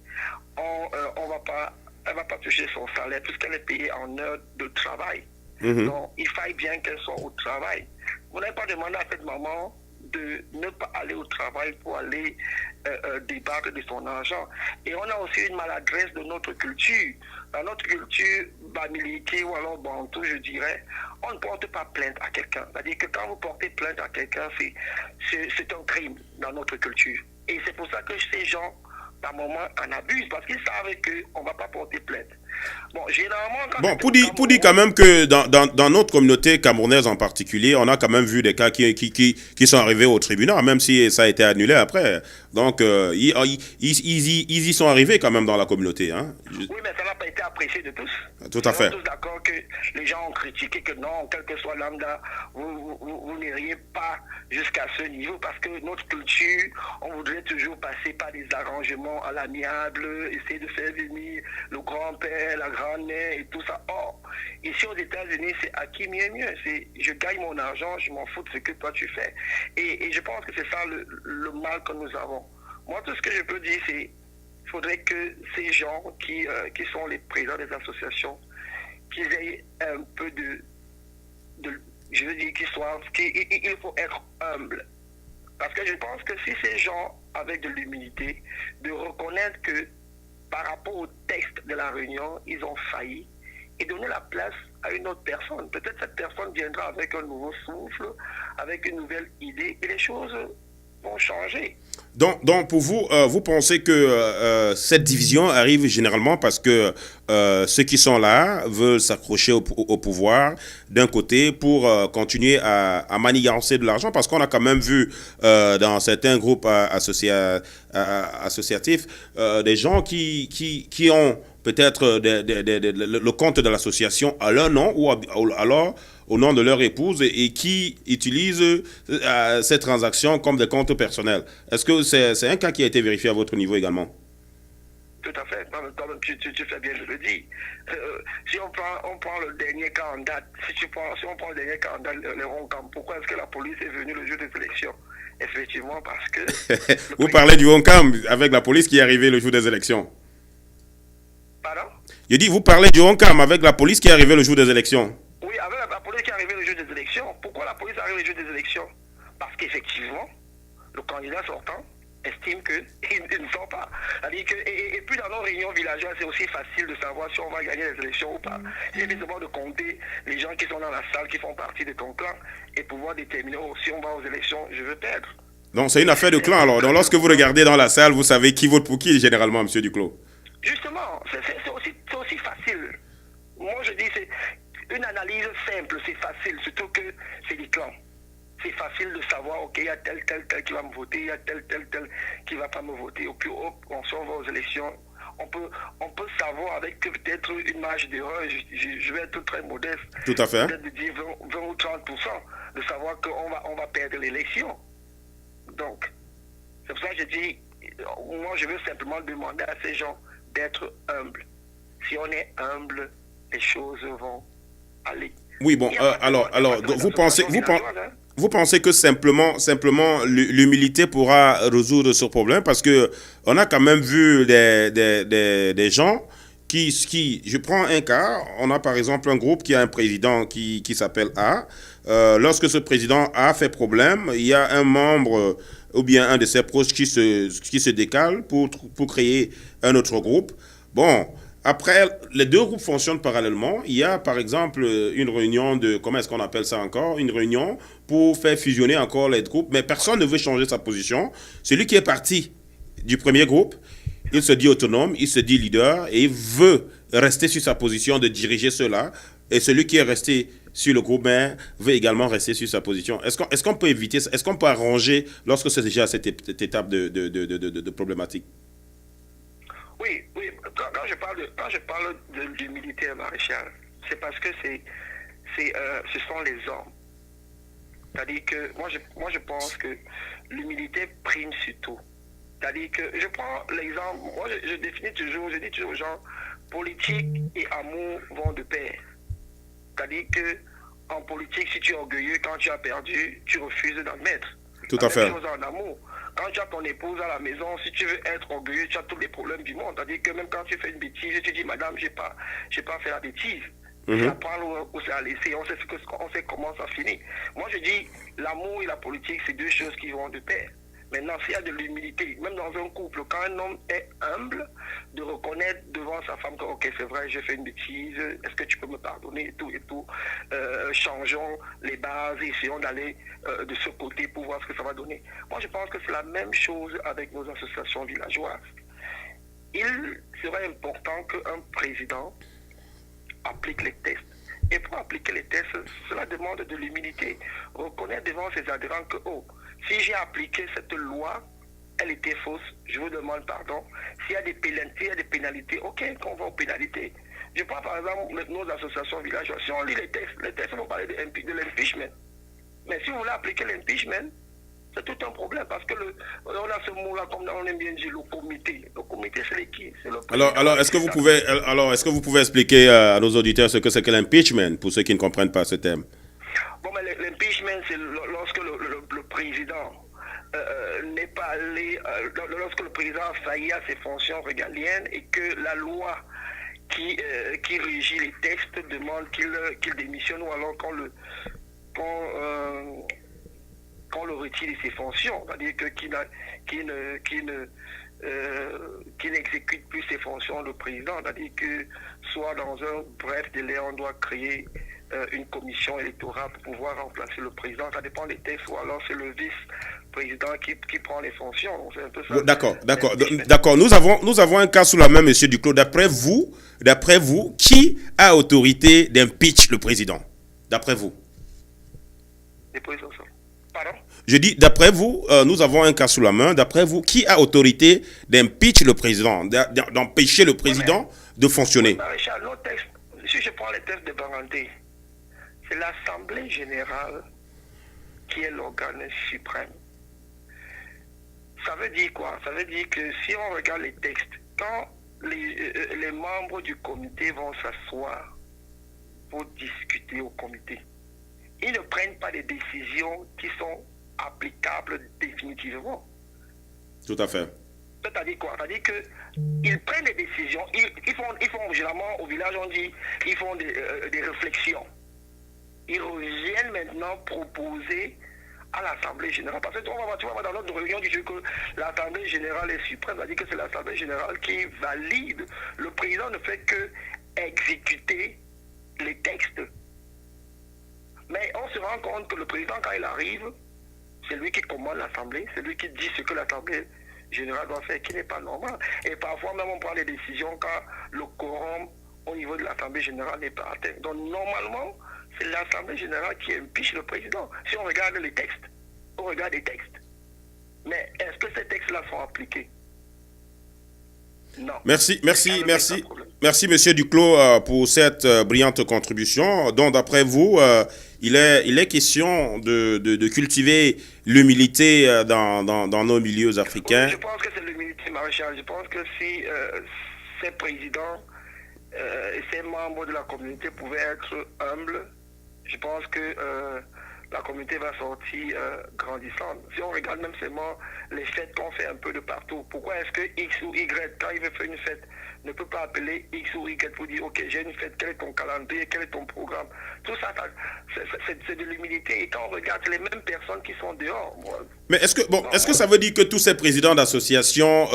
elle va pas toucher son salaire puisqu'elle est payée en heures de travail. Donc, il faille bien qu'elle soit au travail. Vous n'avez pas demandé à cette maman de ne pas aller au travail pour aller débattre de son argent. Et on a aussi une maladresse de notre culture. Dans notre culture bamileke ou alors bantou, je dirais, on ne porte pas plainte à quelqu'un. C'est-à-dire que quand vous portez plainte à quelqu'un, c'est un crime dans notre culture. Et c'est pour ça que ces gens, par moment, en abusent, parce qu'ils savent qu'on ne va pas porter plainte. Bon, généralement... Bon, pour dire quand même que dans notre communauté camerounaise en particulier, on a quand même vu des cas qui sont arrivés au tribunal, même si ça a été annulé après. Donc, ils y sont arrivés quand même dans la communauté. Hein. Oui, mais ça n'a pas été apprécié de tous. Tout à fait. Nous sommes tous d'accord que les gens ont critiqué que non, quel que soit lambda, vous n'iriez pas jusqu'à ce niveau, parce que notre culture, on voudrait toujours passer par des arrangements à l'amiable, essayer de faire venir le grand-père, la grand-mère et tout ça. Or, ici aux États-Unis, c'est à qui mieux mieux. C'est je gagne mon argent, je m'en fous de ce que toi tu fais. Et je pense que c'est ça le mal que nous avons. Moi, tout ce que je peux dire, c'est qu'il faudrait que ces gens qui sont les présidents des associations, qu'ils aient un peu je veux dire qu'il faut être humble. Parce que je pense que si ces gens, avec de l'humilité, de reconnaître que par rapport au texte de la réunion, ils ont failli, et donner la place à une autre personne. Peut-être cette personne viendra avec un nouveau souffle, avec une nouvelle idée, et les choses vont changer. Donc pour vous, vous pensez que cette division arrive généralement parce que ceux qui sont là veulent s'accrocher au pouvoir d'un côté pour continuer à manigancer de l'argent, parce qu'on a quand même vu dans certains groupes associatifs des gens qui ont peut-être le compte de l'association à leur nom ou alors au nom de leur épouse et qui utilisent ces transactions comme des comptes personnels. Est-ce que c'est un cas qui a été vérifié à votre niveau également? Tout à fait. Tu fais bien de le dire. Si on prend le dernier cas en date, si on prend le dernier cas en date, le Roncam, pourquoi est-ce que la police est venue le jour des élections? Effectivement, parce que... Vous parlez du Roncam avec la police qui est arrivée le jour des élections. Pardon? Je dis, vous parlez du Roncam avec la police qui est arrivée le jour des élections. Oui, avec la police qui est arrivée le jour des élections. Pourquoi la police arrive le jour des élections? Parce qu'effectivement, le candidat sortant estime qu'ils ne sont pas. Et puis dans nos réunions villageoises, c'est aussi facile de savoir si on va gagner les élections ou pas. Il suffit seulement de compter les gens qui sont dans la salle, qui font partie de ton clan, et pouvoir déterminer si on va aux élections, je veux perdre. Donc c'est une affaire de clan alors. Donc lorsque vous regardez dans la salle, vous savez qui vote pour qui généralement, M. Duclos. Justement, c'est aussi facile. Moi je dis c'est une analyse simple, c'est facile, surtout que c'est des clans. C'est facile de savoir, ok, il y a tel qui va me voter, il y a tel qui ne va pas me voter. Au plus haut, on va aux élections, on peut savoir avec peut-être une marge d'erreur, je vais être très modeste. Tout à fait. Peut-être de dire 20 ou 30%, de savoir qu'on va perdre l'élection. Donc, c'est pour ça que je dis, moi je veux simplement demander à ces gens d'être humbles. si on est humble, les choses vont aller. Oui, bon, Il y a pas de- alors, il y a pas de vous pensez, association villageoise, hein. vous pensez que simplement l'humilité pourra résoudre ce problème parce que on a quand même vu des gens je prends un cas, on a par exemple un groupe qui a un président qui s'appelle A. Lorsque ce président A fait problème, il y a un membre ou bien un de ses proches qui se décale pour créer un autre groupe. Bon, après, les deux groupes fonctionnent parallèlement. Il y a, par exemple, une réunion comment est-ce qu'on appelle ça encore? Une réunion pour faire fusionner encore les groupes, mais personne ne veut changer sa position. Celui qui est parti du premier groupe, il se dit autonome, il se dit leader et il veut rester sur sa position de diriger cela. Et celui qui est resté sur le groupe veut également rester sur sa position. Est-ce qu'on peut éviter ça? Est-ce qu'on peut arranger lorsque c'est déjà à cette étape de problématique? Oui, oui. Quand je parle du militaire maréchal, c'est parce que ce sont les hommes. C'est-à-dire que moi je pense que l'humilité prime sur tout. C'est-à-dire que je prends l'exemple, moi je définis toujours, je dis toujours aux gens, politique et amour vont de pair. C'est-à-dire que en politique, si tu es orgueilleux, quand tu as perdu, tu refuses d'admettre. Tout à fait. La même chose en amour. Quand tu as ton épouse à la maison, si tu veux être orgueilleux, tu as tous les problèmes du monde. C'est-à-dire que même quand tu fais une bêtise, tu dis, madame, j'ai pas fait la bêtise. C'est à prendre ou c'est à laisser. On sait comment ça finit. Moi, je dis, l'amour et la politique, c'est deux choses qui vont de pair. Maintenant, s'il y a de l'humilité, même dans un couple, quand un homme est humble, de reconnaître devant sa femme que, ok, c'est vrai, j'ai fait une bêtise, est-ce que tu peux me pardonner, et tout, changeons les bases, essayons d'aller de ce côté pour voir ce que ça va donner. Moi, je pense que c'est la même chose avec nos associations villageoises. Il serait important qu'un président applique les tests. Et pour appliquer les tests, cela demande de l'humilité. Reconnaître devant ses adhérents que, oh, si j'ai appliqué cette loi, elle était fausse, je vous demande pardon. S'il y a des pénalités, ok, qu'on va aux pénalités. Je prends par exemple nos associations villageoises. Si on lit les textes vont parler de l'impeachment. Mais si vous voulez appliquer l'impeachment, c'est tout un problème parce que on a ce mot-là, comme on aime bien dire, le comité. Le comité, c'est qui? C'est le président. Alors, est-ce que vous pouvez expliquer à nos auditeurs ce que c'est que l'impeachment, pour ceux qui ne comprennent pas ce thème? Bon, mais l'impeachment, c'est lorsque le président n'est pas allé, lorsque le président a failli à ses fonctions régaliennes et que la loi qui régit les textes demande qu'il démissionne ou alors qu'on le retire de ses fonctions, c'est-à-dire qu'il n'exécute plus ses fonctions de président, c'est-à-dire que soit dans un bref délai, on doit créer une commission électorale pour pouvoir remplacer le président. Ça dépend des textes, ou alors c'est le vice-président qui prend les fonctions. Donc, c'est un peu ça. D'accord. Nous avons un cas sous la main, monsieur Duclos. D'après vous, qui a autorité d'impeach le président? D'après vous? Les présidents. Pardon? Je dis, d'après vous, nous avons un cas sous la main. D'après vous, qui a autorité d'impeach le président, d'empêcher le président de fonctionner? Maréchal, nos textes, si je prends les textes de Baranté, c'est l'Assemblée générale qui est l'organe suprême. Ça veut dire quoi? Ça veut dire que si on regarde les textes, quand les membres du comité vont s'asseoir pour discuter au comité, ils ne prennent pas des décisions qui sont applicables définitivement. Tout à fait. C'est-à-dire quoi? C'est-à-dire qu'ils prennent des décisions, ils font généralement au village, on dit, ils font des réflexions. Ils reviennent maintenant proposer à l'Assemblée générale. Parce que tu vois, dans notre réunion, du que l'Assemblée générale est suprême, c'est-à-dire que c'est l'Assemblée générale qui valide. Le président ne fait que exécuter les textes. Mais on se rend compte que le président, quand il arrive, c'est lui qui commande l'Assemblée, c'est lui qui dit ce que l'Assemblée générale doit faire, qui n'est pas normal. Et parfois même on prend des décisions quand le quorum au niveau de l'Assemblée générale n'est pas atteint. Donc normalement, c'est l'Assemblée générale qui impeach le président. Si on regarde les textes, on regarde les textes. Mais est-ce que ces textes-là sont appliqués? Non. Merci, monsieur Duclos, pour cette brillante contribution. Donc, d'après vous, il est question de cultiver l'humilité dans nos milieux africains. Oui, je pense que c'est l'humilité, maréchal. Je pense que si ces présidents ces membres de la communauté pouvaient être humbles, je pense que la communauté va sortir grandissante. Si on regarde même seulement les fêtes qu'on fait un peu de partout, pourquoi est-ce que X ou Y, quand il veut faire une fête, ne peut pas appeler X ou Y pour dire ok, j'ai une fête, quel est ton calendrier, quel est ton programme? Tout ça, c'est de l'humilité. Et quand on regarde, c'est les mêmes personnes qui sont dehors. Mais est-ce que ça veut dire que tous ces présidents d'associations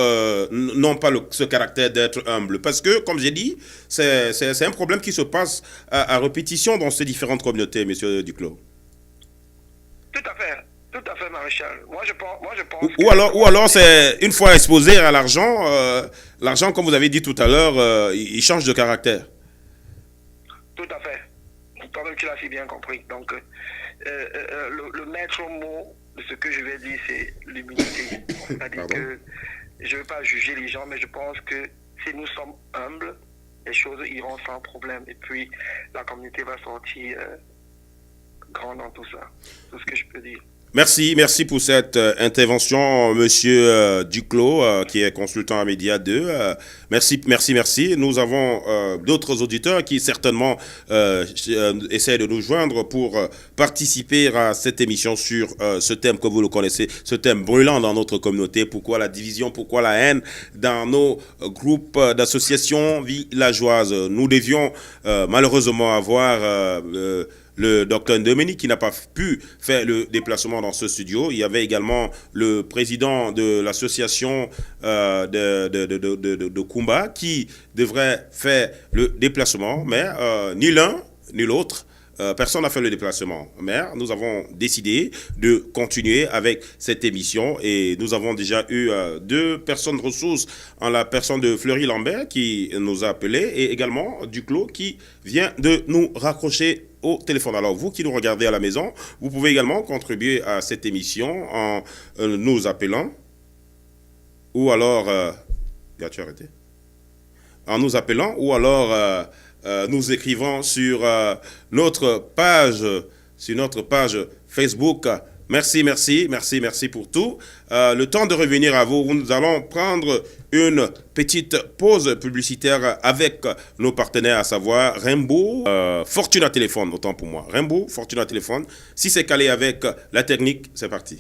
n'ont pas ce caractère d'être humble? Parce que, comme j'ai dit, c'est un problème qui se passe à répétition dans ces différentes communautés, monsieur Duclos. Tout à fait, Maréchal. Moi, je pense ou alors c'est une fois exposé à l'argent, l'argent, comme vous avez dit tout à l'heure, il change de caractère. Tout à fait. Toi-même, tu l'as si bien compris. Donc, le maître mot de ce que je vais dire, c'est l'humilité. C'est-à-dire que je ne veux pas juger les gens, mais je pense que si nous sommes humbles, les choses iront sans problème. Et puis, la communauté va sortir grande dans tout ça. C'est ce que je peux dire. Merci pour cette intervention, monsieur Duclos, qui est consultant à Média 2. Merci. Nous avons d'autres auditeurs qui certainement essaient de nous joindre pour participer à cette émission sur ce thème que vous le connaissez, ce thème brûlant dans notre communauté. Pourquoi la division, pourquoi la haine dans nos groupes d'associations villageoises. Nous devions malheureusement avoir le docteur Dominique qui n'a pas pu faire le déplacement dans ce studio. Il y avait également le président de l'association de Kumba qui devrait faire le déplacement, mais ni l'un ni l'autre. Personne n'a fait le déplacement. Mais nous avons décidé de continuer avec cette émission et nous avons déjà eu deux personnes ressources en la personne de Fleury Lambert qui nous a appelés et également Duclos qui vient de nous raccrocher au téléphone. Alors, vous qui nous regardez à la maison, vous pouvez également contribuer à cette émission en nous appelant ou alors... as-tu arrêté? En nous appelant ou alors... nous écrivons sur notre page Facebook. Merci pour tout. Le temps de revenir à vous, nous allons prendre une petite pause publicitaire avec nos partenaires, à savoir Rainbow, Fortuna Téléphone, autant pour moi. Rainbow, Fortuna Téléphone. Si c'est calé avec la technique, c'est parti.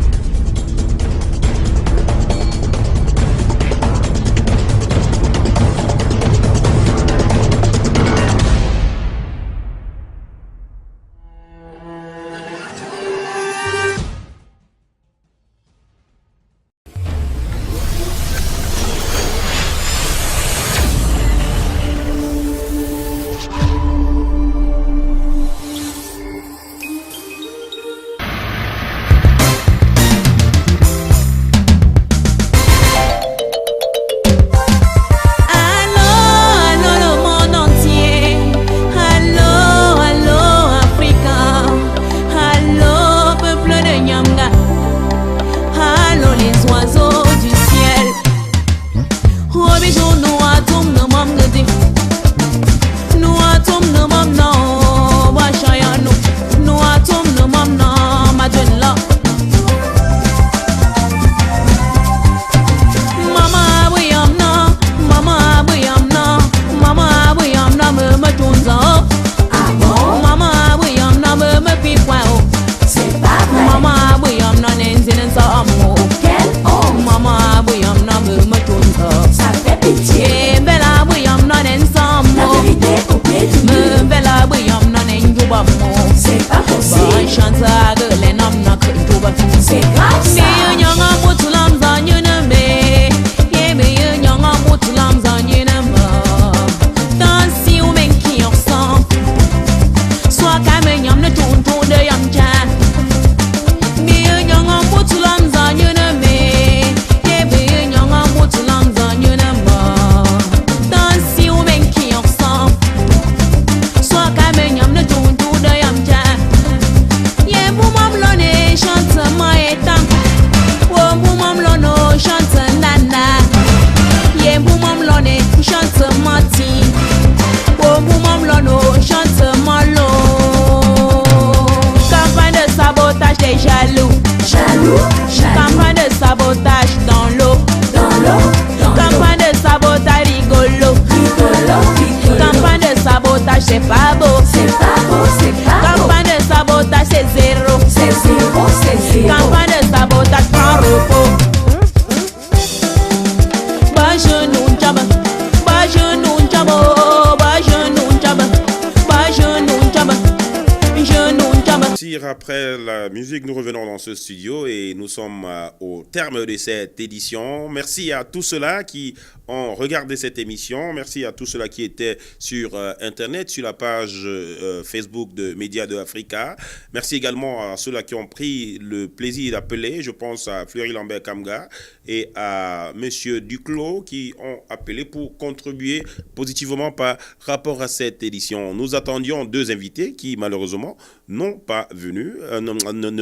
Merci. Après la musique, nous revenons dans ce studio et nous sommes au terme de cette édition. Merci à tous ceux-là qui ont regardé cette émission. Merci à tous ceux-là qui étaient sur Internet, sur la page Facebook de Médias de Africa. Merci également à ceux-là qui ont pris le plaisir d'appeler. Je pense à Fleury Lambert Kamga et à Monsieur Duclos qui ont appelé pour contribuer positivement par rapport à cette édition. Nous attendions 2 invités qui, malheureusement, ne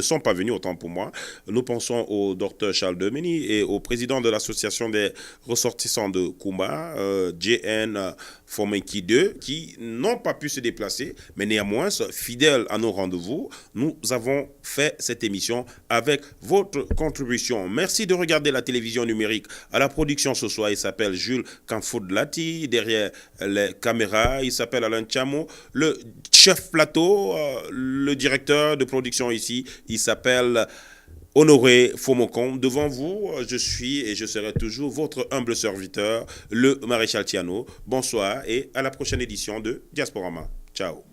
sont pas venus, autant pour moi. Nous pensons au docteur Charles Demeny et au président de l'association des ressortissants de Kumba, JN Fomenki 2, qui n'ont pas pu se déplacer, mais néanmoins, fidèles à nos rendez-vous, nous avons fait cette émission avec votre contribution. Merci de regarder la télévision numérique. À la production ce soir, il s'appelle Jules Kanfoudlati. Derrière les caméras, il s'appelle Alain Chamo. Le chef plateau, le directeur de production ici, il s'appelle Honoré Fomokon. Devant vous, je suis et je serai toujours votre humble serviteur, le Maréchal Tiano. Bonsoir et à la prochaine édition de Diasporama. Ciao.